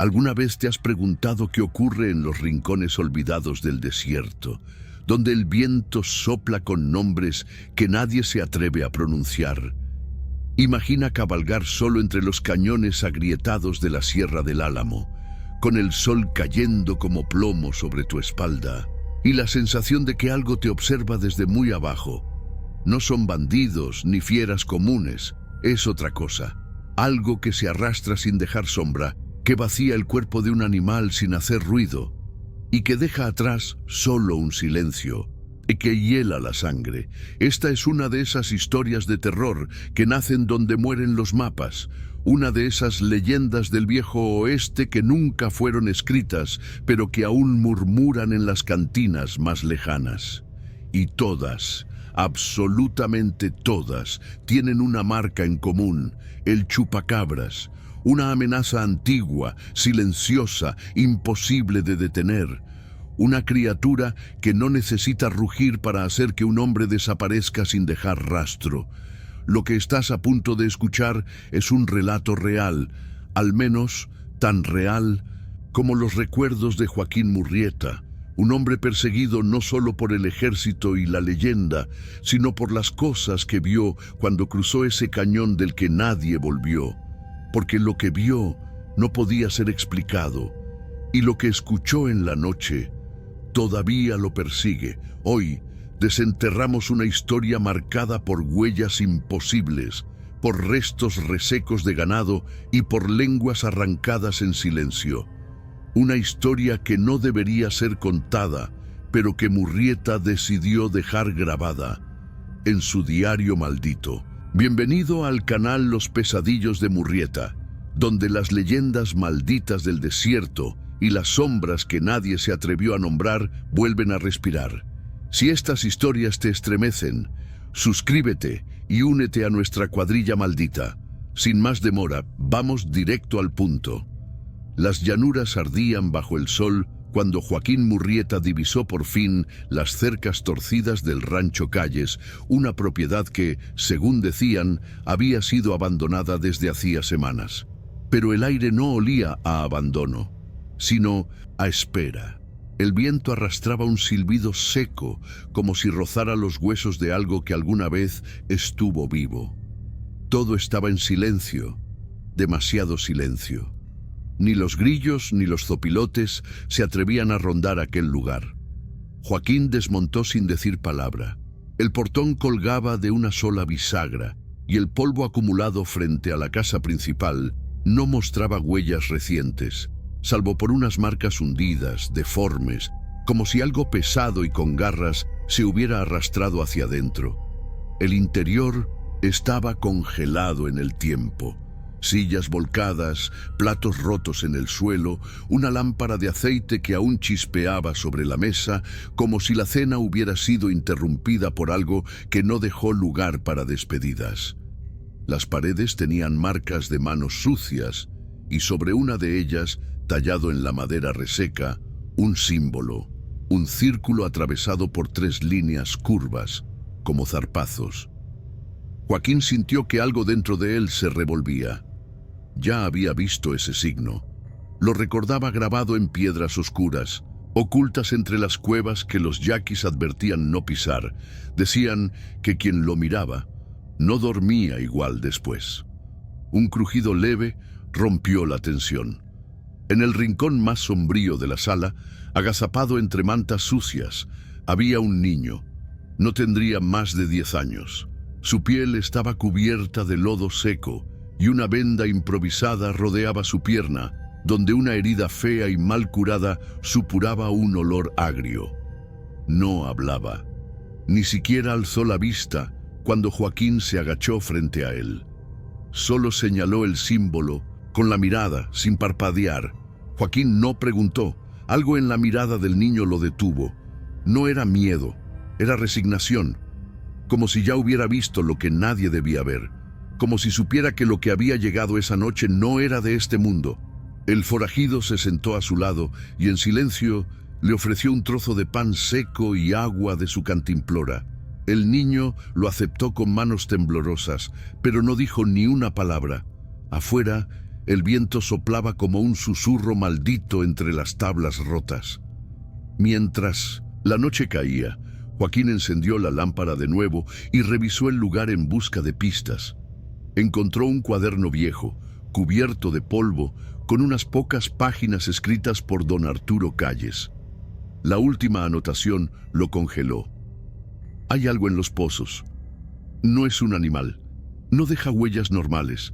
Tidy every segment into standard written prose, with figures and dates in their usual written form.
¿Alguna vez te has preguntado qué ocurre en los rincones olvidados del desierto, donde el viento sopla con nombres que nadie se atreve a pronunciar? Imagina cabalgar solo entre los cañones agrietados de la Sierra del Álamo, con el sol cayendo como plomo sobre tu espalda, y la sensación de que algo te observa desde muy abajo. No son bandidos ni fieras comunes, es otra cosa, algo que se arrastra sin dejar sombra, que vacía el cuerpo de un animal sin hacer ruido, y que deja atrás solo un silencio, y que hiela la sangre. Esta es una de esas historias de terror que nacen donde mueren los mapas, una de esas leyendas del viejo oeste que nunca fueron escritas, pero que aún murmuran en las cantinas más lejanas. Y todas, absolutamente todas, tienen una marca en común: el chupacabras, una amenaza antigua, silenciosa, imposible de detener. Una criatura que no necesita rugir para hacer que un hombre desaparezca sin dejar rastro. Lo que estás a punto de escuchar es un relato real, al menos tan real como los recuerdos de Joaquín Murrieta, un hombre perseguido no solo por el ejército y la leyenda, sino por las cosas que vio cuando cruzó ese cañón del que nadie volvió. Porque lo que vio no podía ser explicado, y lo que escuchó en la noche todavía lo persigue. Hoy desenterramos una historia marcada por huellas imposibles, por restos resecos de ganado y por lenguas arrancadas en silencio. Una historia que no debería ser contada, pero que Murrieta decidió dejar grabada en su diario maldito. Bienvenido al canal Los Pesadillos de Murrieta, donde las leyendas malditas del desierto y las sombras que nadie se atrevió a nombrar vuelven a respirar. Si estas historias te estremecen, suscríbete y únete a nuestra cuadrilla maldita. Sin más demora, vamos directo al punto. Las llanuras ardían bajo el sol cuando Joaquín Murrieta divisó por fin las cercas torcidas del Rancho Calles, una propiedad que, según decían, había sido abandonada desde hacía semanas. Pero el aire no olía a abandono, sino a espera. El viento arrastraba un silbido seco, como si rozara los huesos de algo que alguna vez estuvo vivo. Todo estaba en silencio, demasiado silencio. Ni los grillos ni los zopilotes se atrevían a rondar aquel lugar. Joaquín desmontó sin decir palabra. El portón colgaba de una sola bisagra, y el polvo acumulado frente a la casa principal no mostraba huellas recientes, salvo por unas marcas hundidas, deformes, como si algo pesado y con garras se hubiera arrastrado hacia adentro. El interior estaba congelado en el tiempo. Sillas volcadas, platos rotos en el suelo, una lámpara de aceite que aún chispeaba sobre la mesa, como si la cena hubiera sido interrumpida por algo que no dejó lugar para despedidas. Las paredes tenían marcas de manos sucias, y sobre una de ellas, tallado en la madera reseca, un símbolo, un círculo atravesado por 3 líneas curvas, como zarpazos. Joaquín sintió que algo dentro de él se revolvía. Ya había visto ese signo. Lo recordaba grabado en piedras oscuras, ocultas entre las cuevas que los yaquis advertían no pisar. Decían que quien lo miraba no dormía igual después. Un crujido leve rompió la tensión. En el rincón más sombrío de la sala, agazapado entre mantas sucias, había un niño. No tendría más de 10 años. Su piel estaba cubierta de lodo seco, y una venda improvisada rodeaba su pierna, donde una herida fea y mal curada supuraba un olor agrio. No hablaba. Ni siquiera alzó la vista cuando Joaquín se agachó frente a él. Solo señaló el símbolo con la mirada, sin parpadear. Joaquín no preguntó. Algo en la mirada del niño lo detuvo. No era miedo, era resignación, como si ya hubiera visto lo que nadie debía ver. Como si supiera que lo que había llegado esa noche no era de este mundo. El forajido se sentó a su lado y en silencio le ofreció un trozo de pan seco y agua de su cantimplora. El niño lo aceptó con manos temblorosas, pero no dijo ni una palabra. Afuera, El viento soplaba como un susurro maldito entre las tablas rotas. Mientras la noche caía, Joaquín encendió la lámpara de nuevo y revisó el lugar en busca de pistas. Encontró un cuaderno viejo, cubierto de polvo, con unas pocas páginas escritas por don Arturo Calles. La última anotación lo congeló. Hay algo en los pozos. No es un animal. No deja huellas normales.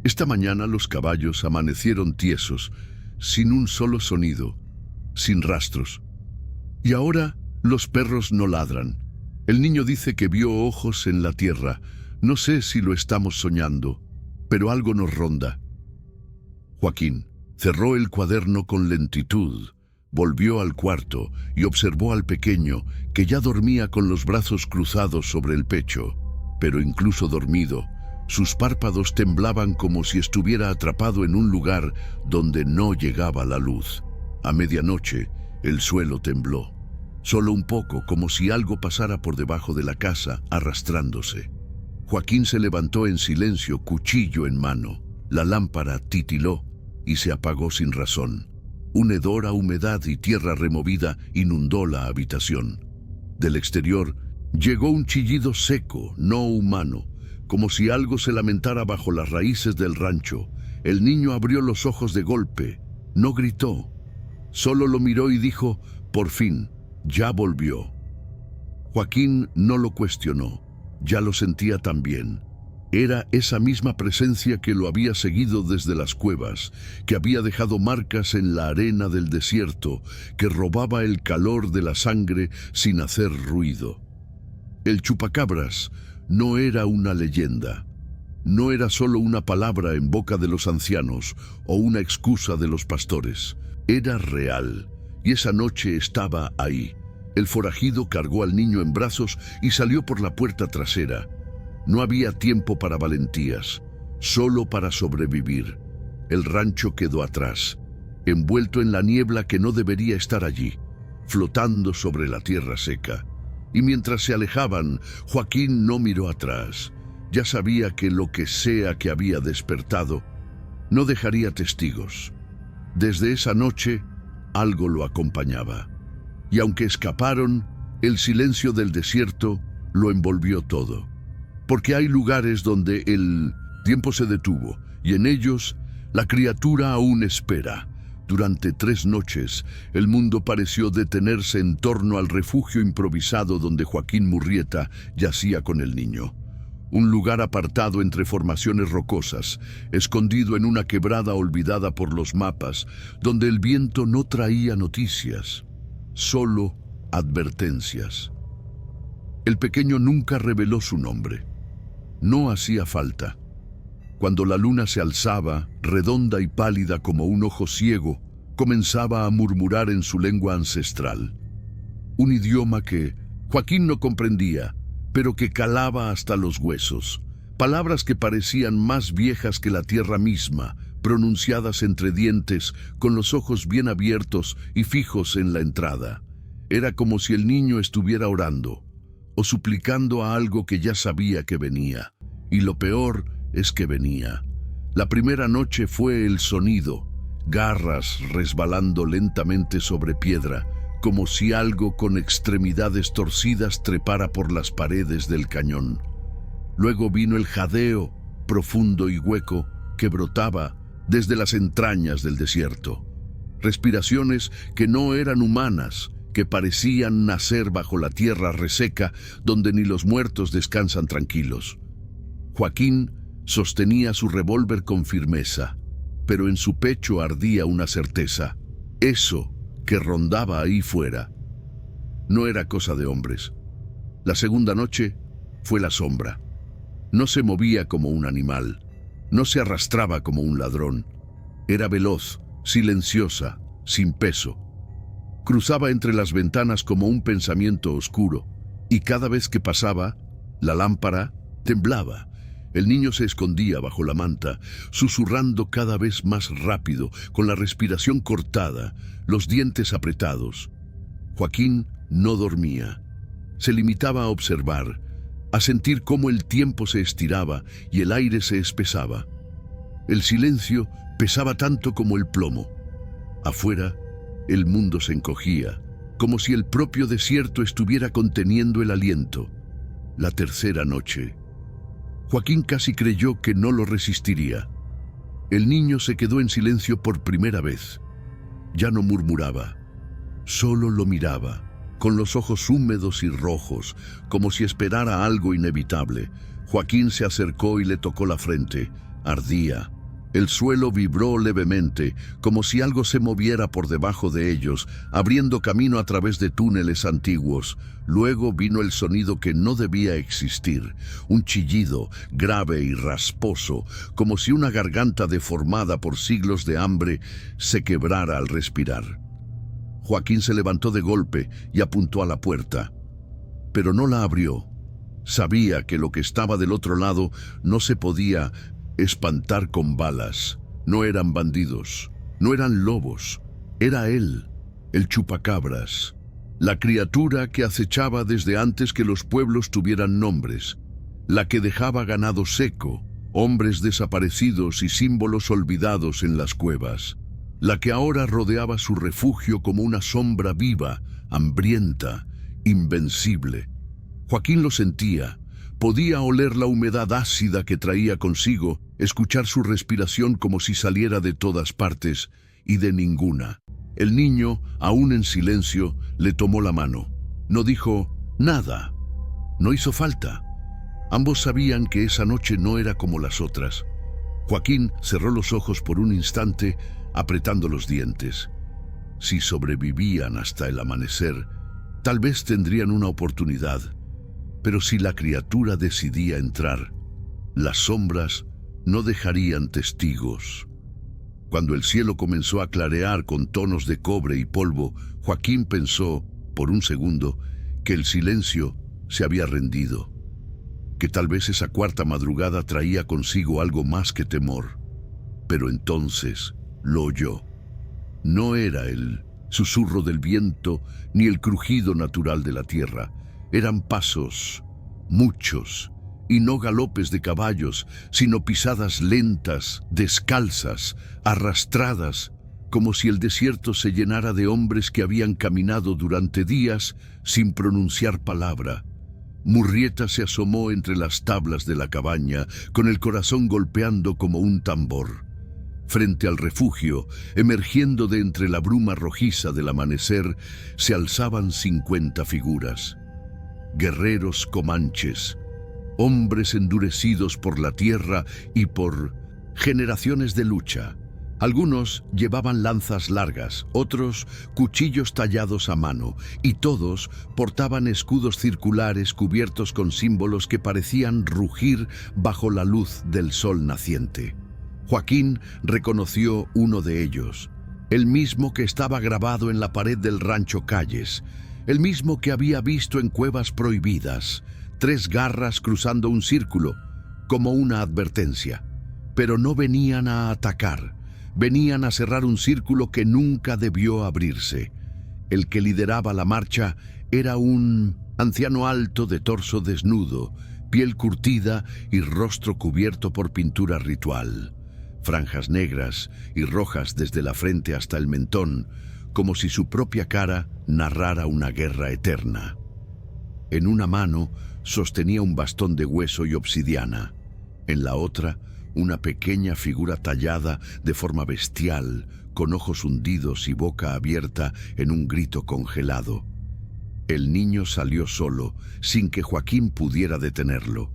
Esta mañana los caballos amanecieron tiesos, sin un solo sonido, sin rastros. Y ahora los perros no ladran. El niño dice que vio ojos en la tierra. No sé si lo estamos soñando, pero algo nos ronda. Joaquín cerró el cuaderno con lentitud, volvió al cuarto y observó al pequeño, que ya dormía con los brazos cruzados sobre el pecho. Pero incluso dormido, sus párpados temblaban como si estuviera atrapado en un lugar donde no llegaba la luz. A medianoche, el suelo tembló. Solo un poco, como si algo pasara por debajo de la casa, arrastrándose. Joaquín se levantó en silencio, cuchillo en mano. La lámpara titiló y se apagó sin razón. Un hedor a humedad y tierra removida inundó la habitación. Del exterior llegó un chillido seco, no humano, como si algo se lamentara bajo las raíces del rancho. El niño abrió los ojos de golpe. No gritó. Solo lo miró y dijo, por fin, ya volvió. Joaquín no lo cuestionó. Ya lo sentía también. Era esa misma presencia que lo había seguido desde las cuevas, que había dejado marcas en la arena del desierto, que robaba el calor de la sangre sin hacer ruido. El chupacabras no era una leyenda. No era solo una palabra en boca de los ancianos o una excusa de los pastores. Era real, y esa noche estaba ahí. El forajido cargó al niño en brazos y salió por la puerta trasera. No había tiempo para valentías, solo para sobrevivir. El rancho quedó atrás, envuelto en la niebla que no debería estar allí, flotando sobre la tierra seca. Y mientras se alejaban, Joaquín no miró atrás. Ya sabía que lo que sea que había despertado no dejaría testigos. Desde esa noche, algo lo acompañaba. Y aunque escaparon, el silencio del desierto lo envolvió todo. Porque hay lugares donde el tiempo se detuvo, y en ellos la criatura aún espera. Durante 3 noches, el mundo pareció detenerse en torno al refugio improvisado donde Joaquín Murrieta yacía con el niño. Un lugar apartado entre formaciones rocosas, escondido en una quebrada olvidada por los mapas, donde el viento no traía noticias, solo advertencias. El pequeño nunca reveló su nombre. No hacía falta. Cuando la luna se alzaba, redonda y pálida como un ojo ciego, comenzaba a murmurar en su lengua ancestral. Un idioma que Joaquín no comprendía, pero que calaba hasta los huesos. Palabras que parecían más viejas que la tierra misma, pronunciadas entre dientes, con los ojos bien abiertos y fijos en la entrada. Era como si el niño estuviera orando, o suplicando a algo que ya sabía que venía. Y lo peor es que venía. La primera noche fue el sonido, garras resbalando lentamente sobre piedra, como si algo con extremidades torcidas trepara por las paredes del cañón. Luego vino el jadeo, profundo y hueco, que brotaba desde las entrañas del desierto. Respiraciones que no eran humanas, que parecían nacer bajo la tierra reseca, donde ni los muertos descansan tranquilos. Joaquín sostenía su revólver con firmeza, pero en su pecho ardía una certeza. Eso que rondaba ahí fuera no era cosa de hombres. La segunda noche fue la sombra. No se movía como un animal, no se arrastraba como un ladrón. Era veloz, silenciosa, sin peso. Cruzaba entre las ventanas como un pensamiento oscuro, y cada vez que pasaba, la lámpara temblaba. El niño se escondía bajo la manta, susurrando cada vez más rápido, con la respiración cortada, los dientes apretados. Joaquín no dormía. Se limitaba a observar, a sentir cómo el tiempo se estiraba y el aire se espesaba. El silencio pesaba tanto como el plomo. Afuera, el mundo se encogía, como si el propio desierto estuviera conteniendo el aliento. La tercera noche. Joaquín casi creyó que no lo resistiría. El niño se quedó en silencio por primera vez. Ya no murmuraba, solo lo miraba, con los ojos húmedos y rojos, como si esperara algo inevitable. Joaquín se acercó y le tocó la frente. Ardía. El suelo vibró levemente, como si algo se moviera por debajo de ellos, abriendo camino a través de túneles antiguos. Luego vino el sonido que no debía existir, un chillido grave y rasposo, como si una garganta deformada por siglos de hambre se quebrara al respirar. Joaquín se levantó de golpe y apuntó a la puerta, pero no la abrió. Sabía que lo que estaba del otro lado no se podía espantar con balas. No eran bandidos, no eran lobos, era él, el chupacabras, la criatura que acechaba desde antes que los pueblos tuvieran nombres, la que dejaba ganado seco, hombres desaparecidos y símbolos olvidados en las cuevas, la que ahora rodeaba su refugio como una sombra viva, hambrienta, invencible. Joaquín lo sentía. Podía oler la humedad ácida que traía consigo, escuchar su respiración como si saliera de todas partes y de ninguna. El niño, aún en silencio, le tomó la mano. No dijo nada. No hizo falta. Ambos sabían que esa noche no era como las otras. Joaquín cerró los ojos por un instante, apretando los dientes. Si sobrevivían hasta el amanecer, tal vez tendrían una oportunidad. Pero si la criatura decidía entrar, las sombras no dejarían testigos. Cuando el cielo comenzó a clarear con tonos de cobre y polvo, Joaquín pensó, por un segundo, que el silencio se había rendido, que tal vez esa cuarta madrugada traía consigo algo más que temor. Pero entonces lo oyó. No era el susurro del viento ni el crujido natural de la tierra. Eran pasos, muchos, y no galopes de caballos, sino pisadas lentas, descalzas, arrastradas, como si el desierto se llenara de hombres que habían caminado durante días sin pronunciar palabra. Murrieta se asomó entre las tablas de la cabaña, con el corazón golpeando como un tambor. Frente al refugio, emergiendo de entre la bruma rojiza del amanecer, se alzaban 50 figuras. Guerreros comanches, hombres endurecidos por la tierra y por generaciones de lucha. Algunos llevaban lanzas largas, otros cuchillos tallados a mano, y todos portaban escudos circulares cubiertos con símbolos que parecían rugir bajo la luz del sol naciente. Joaquín reconoció uno de ellos, el mismo que estaba grabado en la pared del rancho Calles, el mismo que había visto en cuevas prohibidas, 3 garras cruzando un círculo, como una advertencia. Pero no venían a atacar, venían a cerrar un círculo que nunca debió abrirse. El que lideraba la marcha era un anciano alto de torso desnudo, piel curtida y rostro cubierto por pintura ritual. Franjas negras y rojas desde la frente hasta el mentón, como si su propia cara narrara una guerra eterna. En una mano sostenía un bastón de hueso y obsidiana, en la otra una pequeña figura tallada de forma bestial, con ojos hundidos y boca abierta en un grito congelado. El niño salió solo, sin que Joaquín pudiera detenerlo.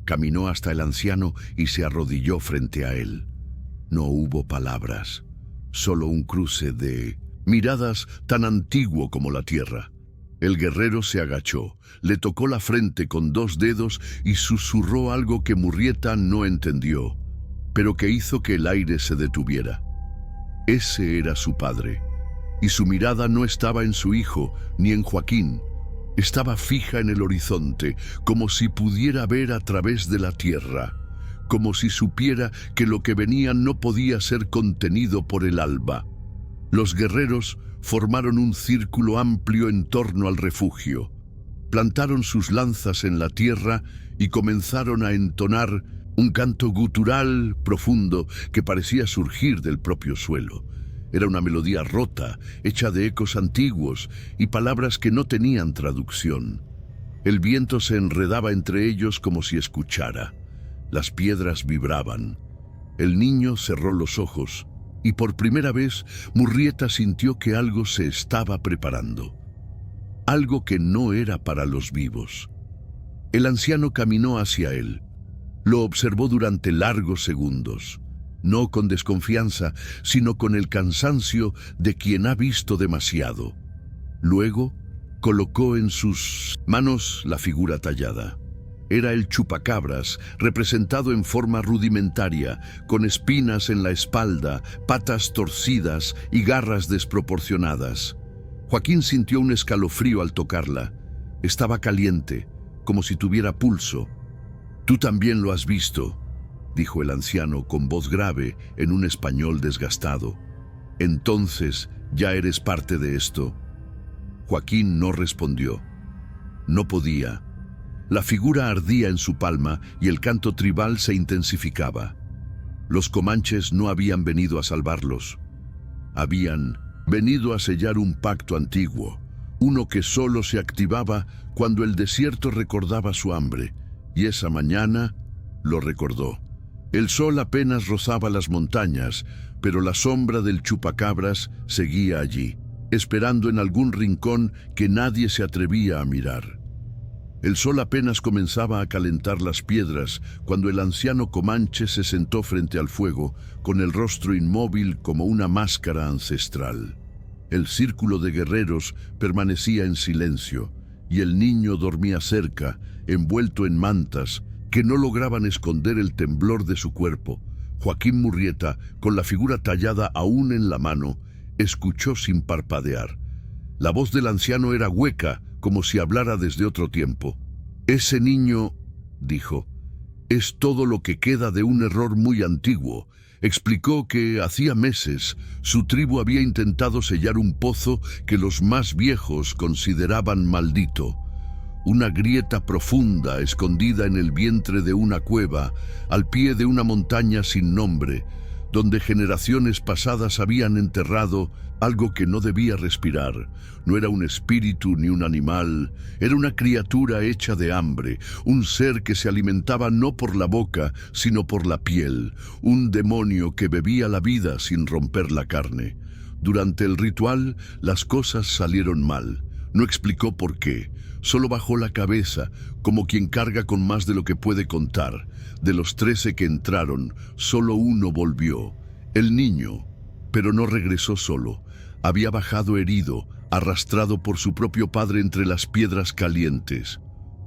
Caminó hasta el anciano y se arrodilló frente a él. No hubo palabras, solo un cruce de miradas tan antiguo como la tierra. El guerrero se agachó, le tocó la frente con 2 dedos y susurró algo que Murrieta no entendió, pero que hizo que el aire se detuviera. Ese era su padre, y su mirada no estaba en su hijo ni en Joaquín. Estaba fija en el horizonte, como si pudiera ver a través de la tierra, como si supiera que lo que venía no podía ser contenido por el alba. Los guerreros formaron un círculo amplio en torno al refugio, plantaron sus lanzas en la tierra y comenzaron a entonar Un canto gutural profundo que parecía surgir del propio suelo. Era una melodía rota, hecha de ecos antiguos y palabras que no tenían traducción. El viento se enredaba entre ellos como si escuchara. Las piedras vibraban. El niño cerró los ojos y por primera vez Murrieta sintió que algo se estaba preparando. Algo que no era para los vivos. El anciano caminó hacia él. Lo observó durante largos segundos. No con desconfianza, sino con el cansancio de quien ha visto demasiado. Luego, colocó en sus manos la figura tallada. Era el chupacabras, representado en forma rudimentaria, con espinas en la espalda, patas torcidas y garras desproporcionadas. Joaquín sintió un escalofrío al tocarla. Estaba caliente, como si tuviera pulso. «Tú también lo has visto», dijo el anciano con voz grave en un español desgastado. «Entonces, ¿ya eres parte de esto?» Joaquín no respondió. No podía. La figura ardía en su palma y el canto tribal se intensificaba. Los comanches no habían venido a salvarlos. Habían venido a sellar un pacto antiguo, uno que solo se activaba cuando el desierto recordaba su hambre, y esa mañana lo recordó. El sol apenas rozaba las montañas, pero la sombra del chupacabras seguía allí, esperando en algún rincón que nadie se atrevía a mirar. El sol apenas comenzaba a calentar las piedras cuando el anciano comanche se sentó frente al fuego, con el rostro inmóvil como una máscara ancestral. El círculo de guerreros permanecía en silencio, y el niño dormía cerca, envuelto en mantas, que no lograban esconder el temblor de su cuerpo. Joaquín Murrieta, con la figura tallada aún en la mano, escuchó sin parpadear. La voz del anciano era hueca, como si hablara desde otro tiempo. «Ese niño», dijo, «es todo lo que queda de un error muy antiguo». Explicó que hacía meses su tribu había intentado sellar un pozo que los más viejos consideraban maldito. Una grieta profunda escondida en el vientre de una cueva, al pie de una montaña sin nombre, donde generaciones pasadas habían enterrado algo que no debía respirar. No era un espíritu ni un animal, era una criatura hecha de hambre, un ser que se alimentaba no por la boca, sino por la piel, un demonio que bebía la vida sin romper la carne. Durante el ritual, las cosas salieron mal. No explicó por qué, solo bajó la cabeza, como quien carga con más de lo que puede contar. De los 13 que entraron, solo uno volvió, el niño, pero no regresó solo. Había bajado herido, arrastrado por su propio padre entre las piedras calientes.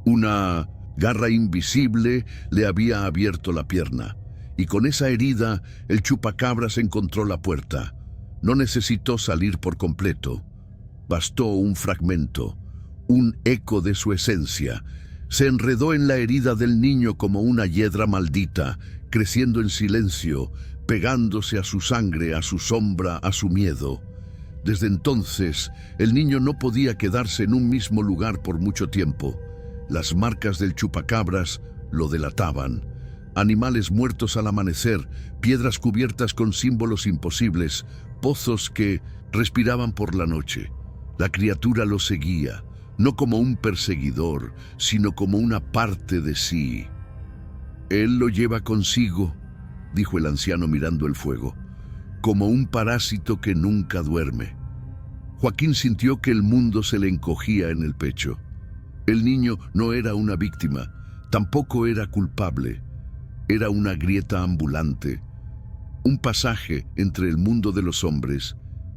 Una garra invisible le había abierto la pierna, y con esa herida el chupacabras encontró la puerta. No necesitó salir por completo. Bastó un fragmento, un eco de su esencia. Se enredó en la herida del niño como una hiedra maldita, creciendo en silencio, pegándose a su sangre, a su sombra, a su miedo. Desde entonces, el niño no podía quedarse en un mismo lugar por mucho tiempo. Las marcas del chupacabras lo delataban. Animales muertos al amanecer, piedras cubiertas con símbolos imposibles, pozos que respiraban por la noche. La criatura lo seguía, no como un perseguidor, sino como una parte de sí. «Él lo lleva consigo», dijo el anciano mirando el fuego, «como un parásito que nunca duerme». Joaquín sintió que el mundo se le encogía en el pecho. El niño no era una víctima, tampoco era culpable. Era una grieta ambulante, un pasaje entre el mundo de los hombres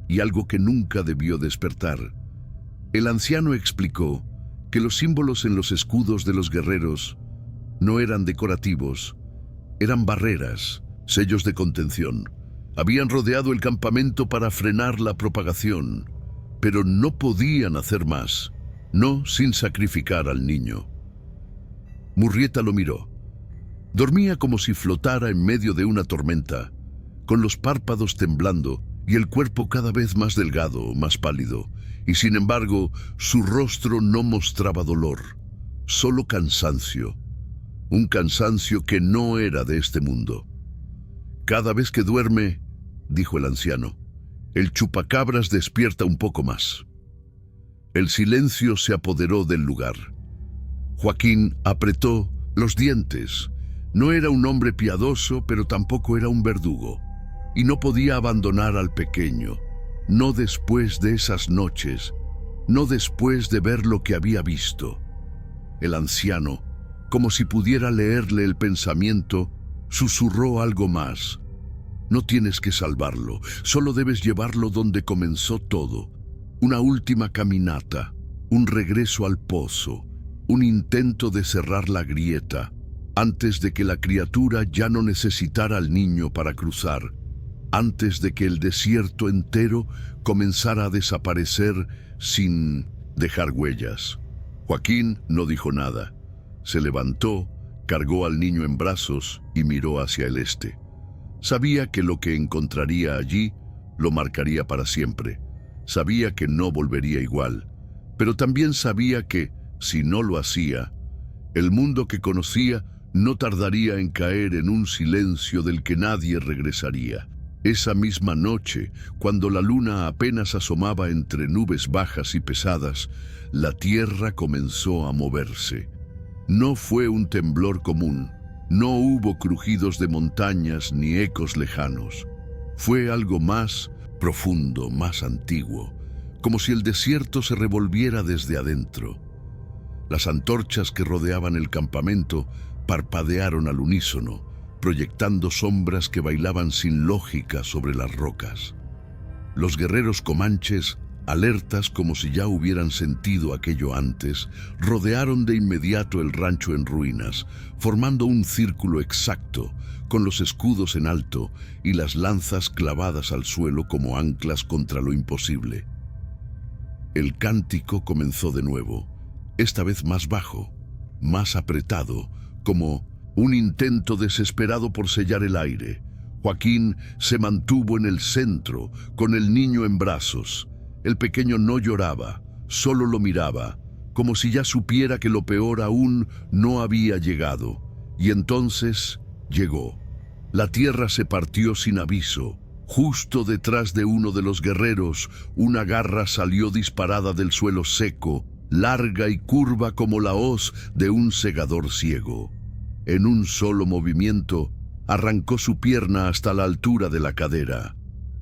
y algo que nunca debió despertar. El anciano explicó que los símbolos en los escudos de los guerreros no eran decorativos, eran barreras, sellos de contención. Habían rodeado el campamento para frenar la propagación, pero no podían hacer más, no sin sacrificar al niño. Murrieta lo miró. Dormía como si flotara en medio de una tormenta, con los párpados temblando y el cuerpo cada vez más delgado, más pálido, y sin embargo su rostro no mostraba dolor, solo cansancio. un cansancio que no era de este mundo. Cada vez que duerme, dijo el anciano, el chupacabras despierta un poco más. El silencio se apoderó del lugar. Joaquín apretó los dientes. No era un hombre piadoso, pero tampoco era un verdugo. Y no podía abandonar al pequeño, no después de esas noches, no después de ver lo que había visto. El anciano, como si pudiera leerle el pensamiento, susurró algo más. No tienes que salvarlo, solo debes llevarlo donde comenzó todo. Una última caminata, un regreso al pozo, un intento de cerrar la grieta, antes de que la criatura ya no necesitara al niño para cruzar, antes de que el desierto entero comenzara a desaparecer sin dejar huellas. Joaquín no dijo nada. Se levantó, cargó al niño en brazos y miró hacia el este. Sabía que lo que encontraría allí lo marcaría para siempre. Sabía que no volvería igual, pero también sabía que, si no lo hacía, el mundo que conocía no tardaría en caer en un silencio del que nadie regresaría. Esa misma noche, cuando la luna apenas asomaba entre nubes bajas y pesadas, la tierra comenzó a moverse. No fue un temblor común, no hubo crujidos de montañas ni ecos lejanos. Fue algo más profundo, más antiguo, como si el desierto se revolviera desde adentro. Las antorchas que rodeaban el campamento parpadearon al unísono, proyectando sombras que bailaban sin lógica sobre las rocas. Los guerreros comanches, alertas como si ya hubieran sentido aquello antes, rodearon de inmediato el rancho en ruinas, formando un círculo exacto, con los escudos en alto y las lanzas clavadas al suelo como anclas contra lo imposible. El cántico comenzó de nuevo, esta vez más bajo, más apretado, como un intento desesperado por sellar el aire. Joaquín se mantuvo en el centro, con el niño en brazos. El pequeño no lloraba, solo lo miraba, como si ya supiera que lo peor aún no había llegado. Y entonces llegó. La tierra se partió sin aviso. Justo detrás de uno de los guerreros, una garra salió disparada del suelo seco, larga y curva como la hoz de un segador ciego. En un solo movimiento, arrancó su pierna hasta la altura de la cadera.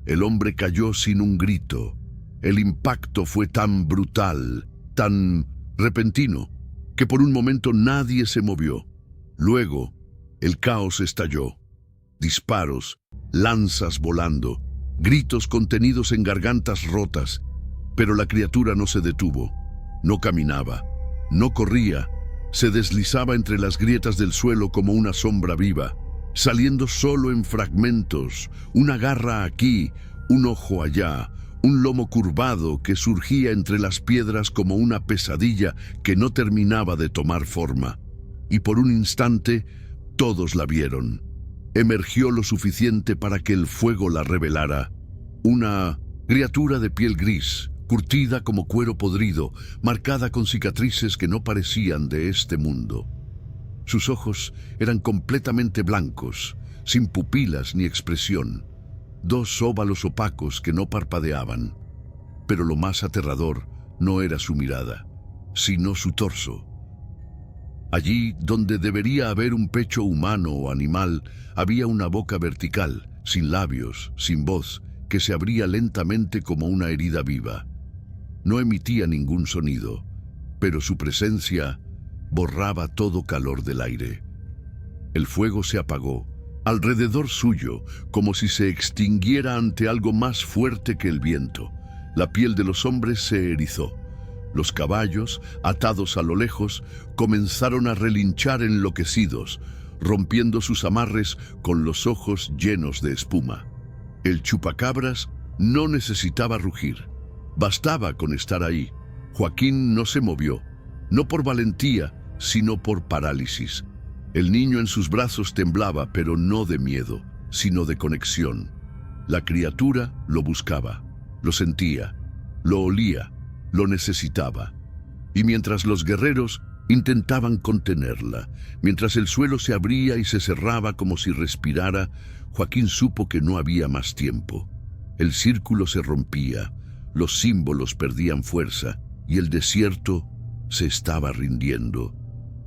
El hombre cayó sin un grito. El impacto fue tan brutal, tan repentino, que por un momento nadie se movió. Luego, el caos estalló. Disparos, lanzas volando, gritos contenidos en gargantas rotas, pero la criatura no se detuvo. No caminaba, no corría, se deslizaba entre las grietas del suelo como una sombra viva, saliendo solo en fragmentos, una garra aquí, un ojo allá, un lomo curvado que surgía entre las piedras como una pesadilla que no terminaba de tomar forma. Y por un instante, todos la vieron. Emergió lo suficiente para que el fuego la revelara. Una criatura de piel gris, curtida como cuero podrido, marcada con cicatrices que no parecían de este mundo. Sus ojos eran completamente blancos, sin pupilas ni expresión, dos óvalos opacos que no parpadeaban. Pero lo más aterrador no era su mirada, sino su torso. Allí, donde debería haber un pecho humano o animal, había una boca vertical, sin labios, sin voz, que se abría lentamente como una herida viva. No emitía ningún sonido, pero su presencia borraba todo calor del aire. El fuego se apagó, alrededor suyo, como si se extinguiera ante algo más fuerte que el viento. La piel de los hombres se erizó. Los caballos, atados a lo lejos, comenzaron a relinchar enloquecidos, rompiendo sus amarres con los ojos llenos de espuma. El chupacabras no necesitaba rugir. Bastaba con estar ahí. Joaquín no se movió, no por valentía, sino por parálisis. El niño en sus brazos temblaba, pero no de miedo, sino de conexión. La criatura lo buscaba, lo sentía, lo olía, lo necesitaba. Y mientras los guerreros Intentaban contenerla. Mientras el suelo se abría y se cerraba como si respirara, Joaquín supo que no había más tiempo. El círculo se rompía, los símbolos perdían fuerza y el desierto se estaba rindiendo.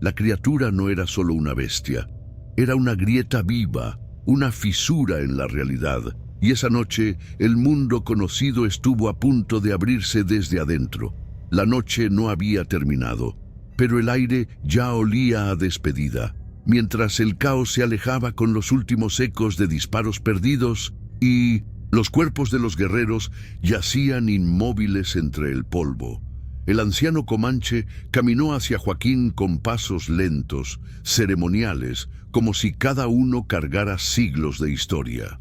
La criatura no era solo una bestia, era una grieta viva, una fisura en la realidad, y esa noche el mundo conocido estuvo a punto de abrirse desde adentro. La noche no había terminado, pero el aire ya olía a despedida, mientras el caos se alejaba con los últimos ecos de disparos perdidos y los cuerpos de los guerreros yacían inmóviles entre el polvo. El anciano comanche caminó hacia Joaquín con pasos lentos, ceremoniales, como si cada uno cargara siglos de historia.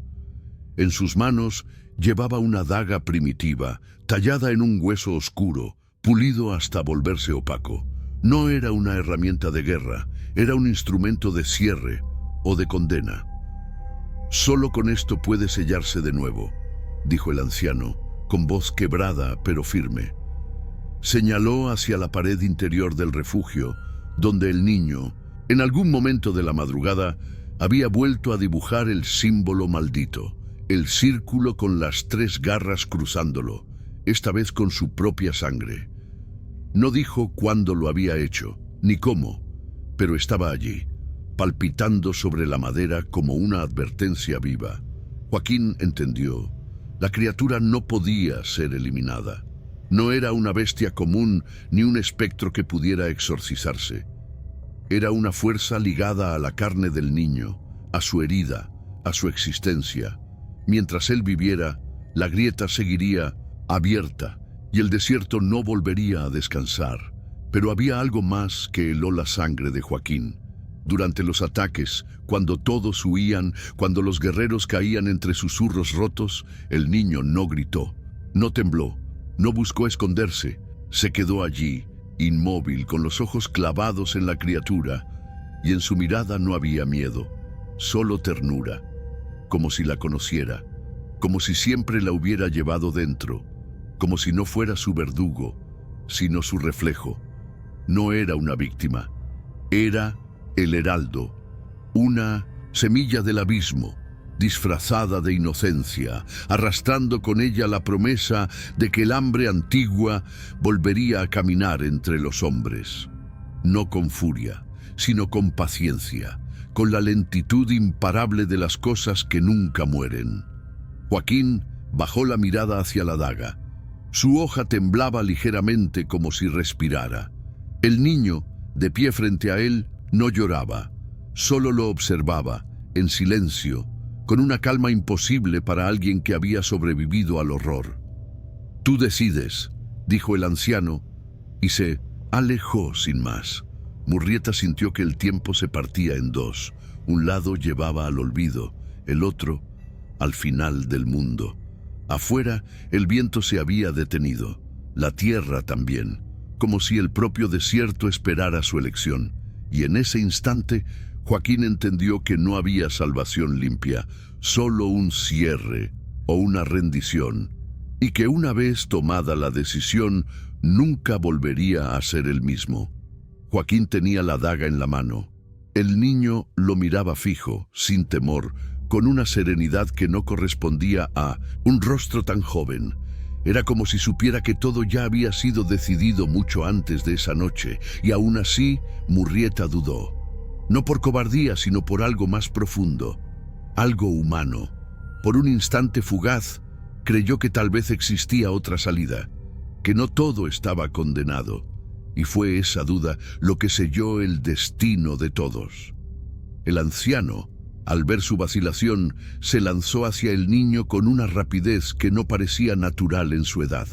En sus manos llevaba una daga primitiva, tallada en un hueso oscuro, pulido hasta volverse opaco. No era una herramienta de guerra, era un instrumento de cierre o de condena. «Solo con esto puede sellarse de nuevo», dijo el anciano, con voz quebrada pero firme. Señaló hacia la pared interior del refugio, donde el niño, en algún momento de la madrugada, había vuelto a dibujar el símbolo maldito, el círculo con las 3 garras cruzándolo, esta vez con su propia sangre. No dijo cuándo lo había hecho, ni cómo, pero estaba allí, palpitando sobre la madera como una advertencia viva. Joaquín entendió. La criatura no podía ser eliminada. No era una bestia común ni un espectro que pudiera exorcizarse. Era una fuerza ligada a la carne del niño, a su herida, a su existencia. Mientras él viviera, la grieta seguiría abierta y el desierto no volvería a descansar. Pero había algo más que heló la sangre de Joaquín. Durante los ataques, cuando todos huían, cuando los guerreros caían entre susurros rotos, el niño no gritó, no tembló, no buscó esconderse. Se quedó allí, inmóvil, con los ojos clavados en la criatura, y en su mirada no había miedo, solo ternura, como si la conociera, como si siempre la hubiera llevado dentro, como si no fuera su verdugo, sino su reflejo. No era una víctima, era el heraldo, una semilla del abismo, disfrazada de inocencia, arrastrando con ella la promesa de que el hambre antigua volvería a caminar entre los hombres. No con furia, sino con paciencia, con la lentitud imparable de las cosas que nunca mueren. Joaquín bajó la mirada hacia la daga. Su hoja temblaba ligeramente como si respirara. El niño, de pie frente a él, no lloraba, solo lo observaba, en silencio, con una calma imposible para alguien que había sobrevivido al horror. «Tú decides», dijo el anciano, y se alejó sin más. Murrieta sintió que el tiempo se partía en dos. Un lado llevaba al olvido, el otro al final del mundo. Afuera, el viento se había detenido, la tierra también, como si el propio desierto esperara su elección. Y en ese instante, Joaquín entendió que no había salvación limpia, solo un cierre o una rendición, y que una vez tomada la decisión, nunca volvería a ser el mismo. Joaquín tenía la daga en la mano. El niño lo miraba fijo, sin temor, con una serenidad que no correspondía a un rostro tan joven. Era como si supiera que todo ya había sido decidido mucho antes de esa noche, y aún así Murrieta dudó. No por cobardía, sino por algo más profundo, algo humano. Por un instante fugaz, creyó que tal vez existía otra salida, que no todo estaba condenado, y fue esa duda lo que selló el destino de todos. El anciano, al ver su vacilación, se lanzó hacia el niño con una rapidez que no parecía natural en su edad.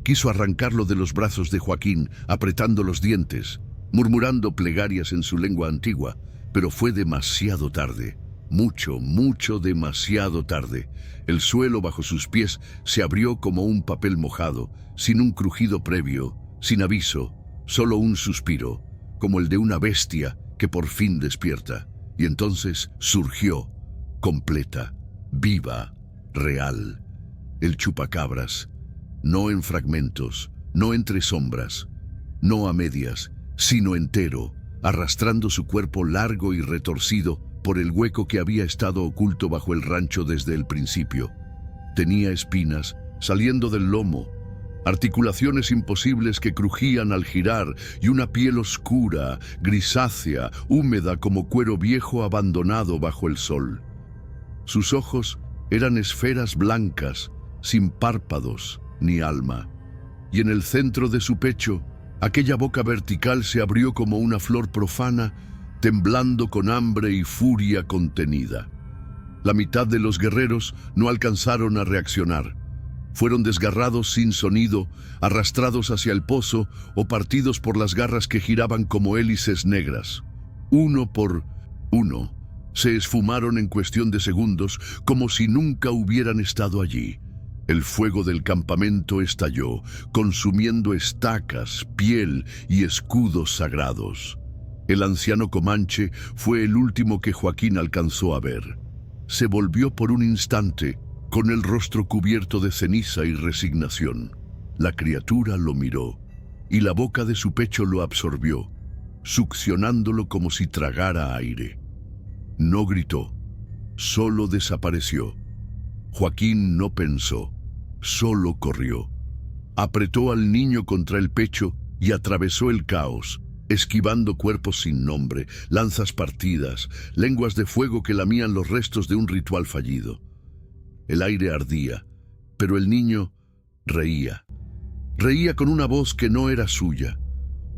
Quiso arrancarlo de los brazos de Joaquín, apretando los dientes, murmurando plegarias en su lengua antigua, pero fue demasiado tarde, mucho demasiado tarde. El suelo bajo sus pies se abrió como un papel mojado, sin un crujido previo, sin aviso, solo un suspiro, como el de una bestia que por fin despierta. Y entonces surgió, completa, viva, real, el chupacabras, no en fragmentos, no entre sombras, no a medias, sino entero, arrastrando su cuerpo largo y retorcido por el hueco que había estado oculto bajo el rancho desde el principio. Tenía espinas saliendo del lomo, articulaciones imposibles que crujían al girar y una piel oscura, grisácea, húmeda como cuero viejo abandonado bajo el sol. Sus ojos eran esferas blancas, sin párpados ni alma, y en el centro de su pecho, aquella boca vertical se abrió como una flor profana, temblando con hambre y furia contenida. La mitad de los guerreros no alcanzaron a reaccionar. Fueron desgarrados sin sonido, arrastrados hacia el pozo o partidos por las garras que giraban como hélices negras. Uno por uno, se esfumaron en cuestión de segundos como si nunca hubieran estado allí. El fuego del campamento estalló, consumiendo estacas, piel y escudos sagrados. El anciano comanche fue el último que Joaquín alcanzó a ver. Se volvió por un instante, con el rostro cubierto de ceniza y resignación. La criatura lo miró, y la boca de su pecho lo absorbió, succionándolo como si tragara aire. No gritó, solo desapareció. Joaquín no pensó, solo corrió. Apretó al niño contra el pecho y atravesó el caos, esquivando cuerpos sin nombre, lanzas partidas, lenguas de fuego que lamían los restos de un ritual fallido. El aire ardía, pero el niño reía. Reía con una voz que no era suya,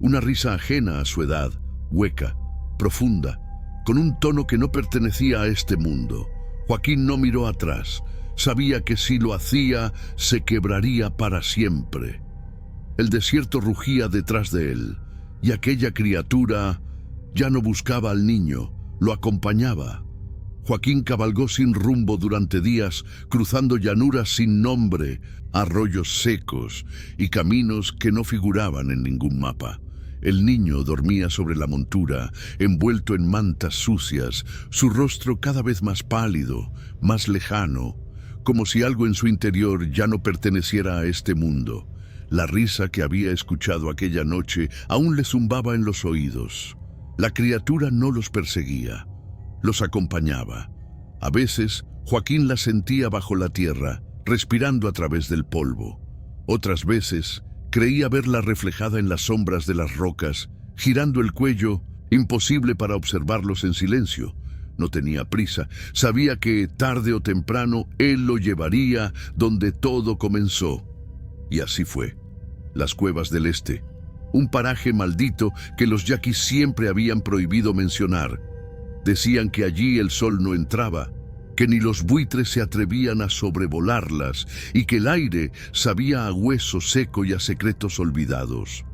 una risa ajena a su edad, hueca, profunda, con un tono que no pertenecía a este mundo. Joaquín no miró atrás. Sabía que si lo hacía, se quebraría para siempre. El desierto rugía detrás de él, y aquella criatura ya no buscaba al niño, lo acompañaba. Joaquín cabalgó sin rumbo durante días, cruzando llanuras sin nombre, arroyos secos y caminos que no figuraban en ningún mapa. El niño dormía sobre la montura, envuelto en mantas sucias, su rostro cada vez más pálido, más lejano, como si algo en su interior ya no perteneciera a este mundo. La risa que había escuchado aquella noche aún le zumbaba en los oídos. La criatura no los perseguía, los acompañaba. A veces, Joaquín la sentía bajo la tierra, respirando a través del polvo. Otras veces, creía verla reflejada en las sombras de las rocas, girando el cuello, imposible para observarlos en silencio. No tenía prisa, sabía que tarde o temprano él lo llevaría donde todo comenzó. Y así fue. Las Cuevas del Este, un paraje maldito que los yaquis siempre habían prohibido mencionar. Decían que allí el sol no entraba, que ni los buitres se atrevían a sobrevolarlas y que el aire sabía a hueso seco y a secretos olvidados.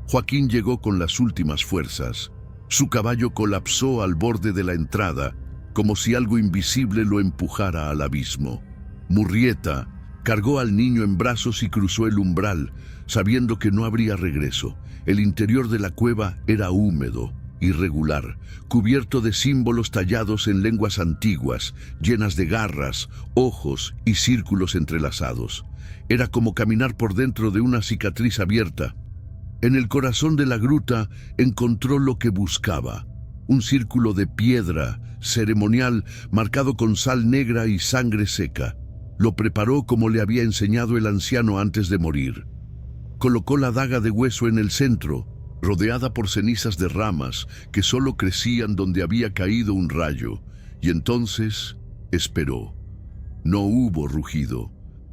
Joaquín llegó con las últimas fuerzas. Su caballo colapsó al borde de la entrada, como si algo invisible lo empujara al abismo. Murrieta cargó al niño en brazos y cruzó el umbral, sabiendo que no habría regreso. El interior de la cueva era húmedo, irregular, cubierto de símbolos tallados en lenguas antiguas, llenas de garras, ojos y círculos entrelazados. Era como caminar por dentro de una cicatriz abierta. En el corazón de la gruta encontró lo que buscaba, un círculo de piedra ceremonial marcado con sal negra y sangre seca. Lo preparó como le había enseñado el anciano antes de morir. Colocó la daga de hueso en el centro, rodeada por cenizas de ramas que solo crecían donde había caído un rayo, y entonces esperó. No hubo rugido,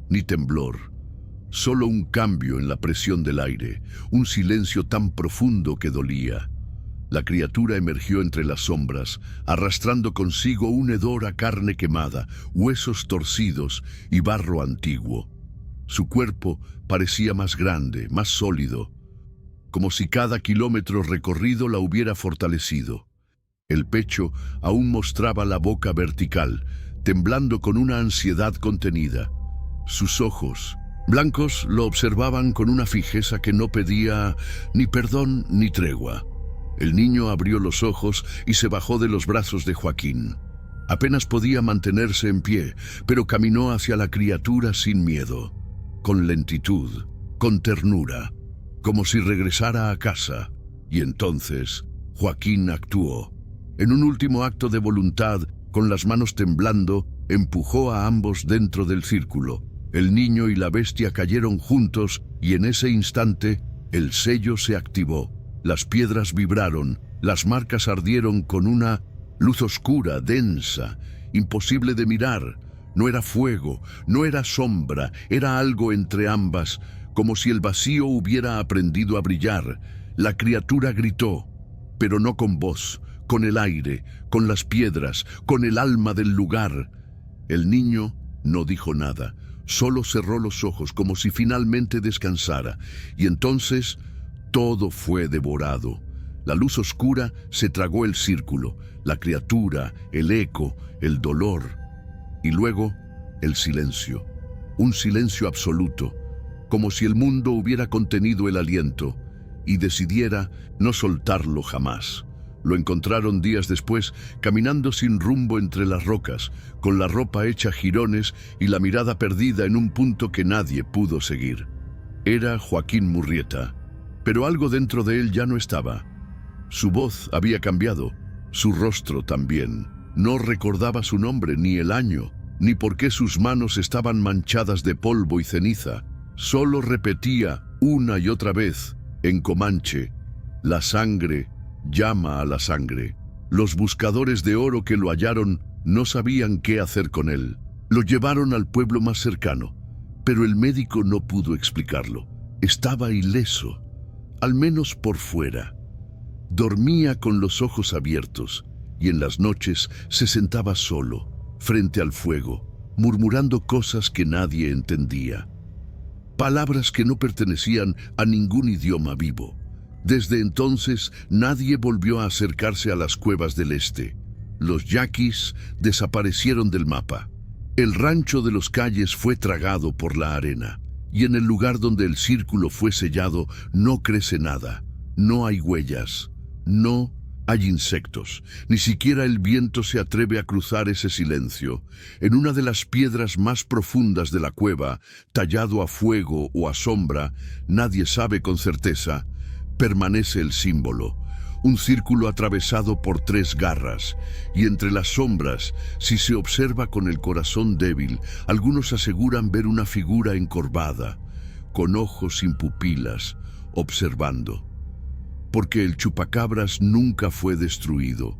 ni temblor, solo un cambio en la presión del aire, un silencio tan profundo que dolía. La criatura emergió entre las sombras, arrastrando consigo un hedor a carne quemada, huesos torcidos y barro antiguo. Su cuerpo parecía más grande, más sólido, como si cada kilómetro recorrido la hubiera fortalecido. El pecho aún mostraba la boca vertical, temblando con una ansiedad contenida. Sus ojos, blancos, lo observaban con una fijeza que no pedía ni perdón ni tregua. El niño abrió los ojos y se bajó de los brazos de Joaquín. Apenas podía mantenerse en pie, pero caminó hacia la criatura sin miedo, con lentitud, con ternura, como si regresara a casa. Y entonces Joaquín actuó. En un último acto de voluntad, con las manos temblando, empujó a ambos dentro del círculo. El niño y la bestia cayeron juntos y en ese instante el sello se activó. Las piedras vibraron, las marcas ardieron con una luz oscura, densa, imposible de mirar. No era fuego, no era sombra, era algo entre ambas, como si el vacío hubiera aprendido a brillar. La criatura gritó, pero no con voz, con el aire, con las piedras, con el alma del lugar. El niño no dijo nada, solo cerró los ojos como si finalmente descansara, y entonces todo fue devorado. La luz oscura se tragó el círculo, la criatura, el eco, el dolor, y luego el silencio, un silencio absoluto, como si el mundo hubiera contenido el aliento y decidiera no soltarlo jamás. Lo encontraron días después, caminando sin rumbo entre las rocas, con la ropa hecha jirones y la mirada perdida en un punto que nadie pudo seguir. Era Joaquín Murrieta, pero algo dentro de él ya no estaba. Su voz había cambiado, su rostro también. No recordaba su nombre, ni el año, ni por qué sus manos estaban manchadas de polvo y ceniza. Solo repetía una y otra vez, en comanche, la sangre llama a la sangre. Los buscadores de oro que lo hallaron no sabían qué hacer con él. Lo llevaron al pueblo más cercano, pero el médico no pudo explicarlo. Estaba ileso, al menos por fuera. Dormía con los ojos abiertos y en las noches se sentaba solo, frente al fuego, murmurando cosas que nadie entendía. Palabras que no pertenecían a ningún idioma vivo. Desde entonces nadie volvió a acercarse a las cuevas del este. Los yaquis desaparecieron del mapa. El rancho de los Calles fue tragado por la arena. Y en el lugar donde el círculo fue sellado no crece nada. No hay huellas. No hay insectos. Ni siquiera el viento se atreve a cruzar ese silencio. En una de las piedras más profundas de la cueva, tallado a fuego o a sombra, nadie sabe con certeza, permanece el símbolo, un círculo atravesado por 3 garras, y entre las sombras, si se observa con el corazón débil, algunos aseguran ver una figura encorvada, con ojos sin pupilas, observando. Porque el chupacabras nunca fue destruido,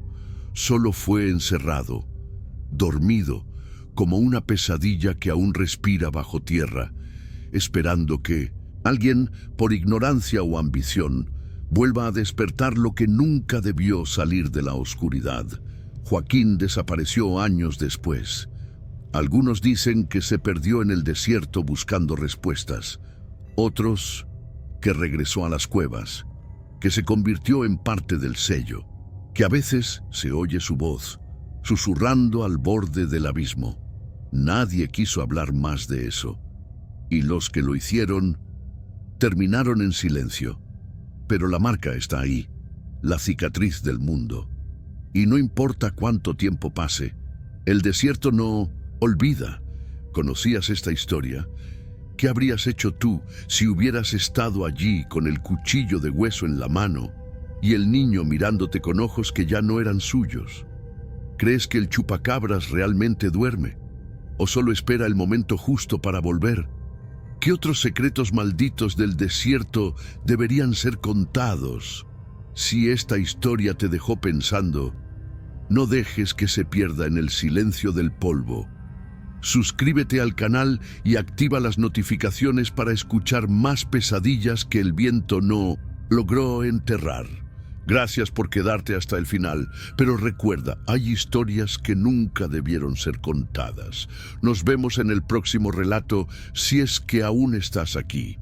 solo fue encerrado, dormido, como una pesadilla que aún respira bajo tierra, esperando que alguien, por ignorancia o ambición, vuelva a despertar lo que nunca debió salir de la oscuridad. Joaquín desapareció años después. Algunos dicen que se perdió en el desierto buscando respuestas. Otros, que regresó a las cuevas, que se convirtió en parte del sello, que a veces se oye su voz, susurrando al borde del abismo. Nadie quiso hablar más de eso, y los que lo hicieron terminaron en silencio. Pero la marca está ahí, la cicatriz del mundo. Y no importa cuánto tiempo pase, el desierto no olvida. ¿Conocías esta historia? ¿Qué habrías hecho tú si hubieras estado allí con el cuchillo de hueso en la mano y el niño mirándote con ojos que ya no eran suyos? ¿Crees que el chupacabras realmente duerme? ¿O solo espera el momento justo para volver? ¿Qué otros secretos malditos del desierto deberían ser contados? Si esta historia te dejó pensando, no dejes que se pierda en el silencio del polvo. Suscríbete al canal y activa las notificaciones para escuchar más pesadillas que el viento no logró enterrar. Gracias por quedarte hasta el final, pero recuerda, hay historias que nunca debieron ser contadas. Nos vemos en el próximo relato, si es que aún estás aquí.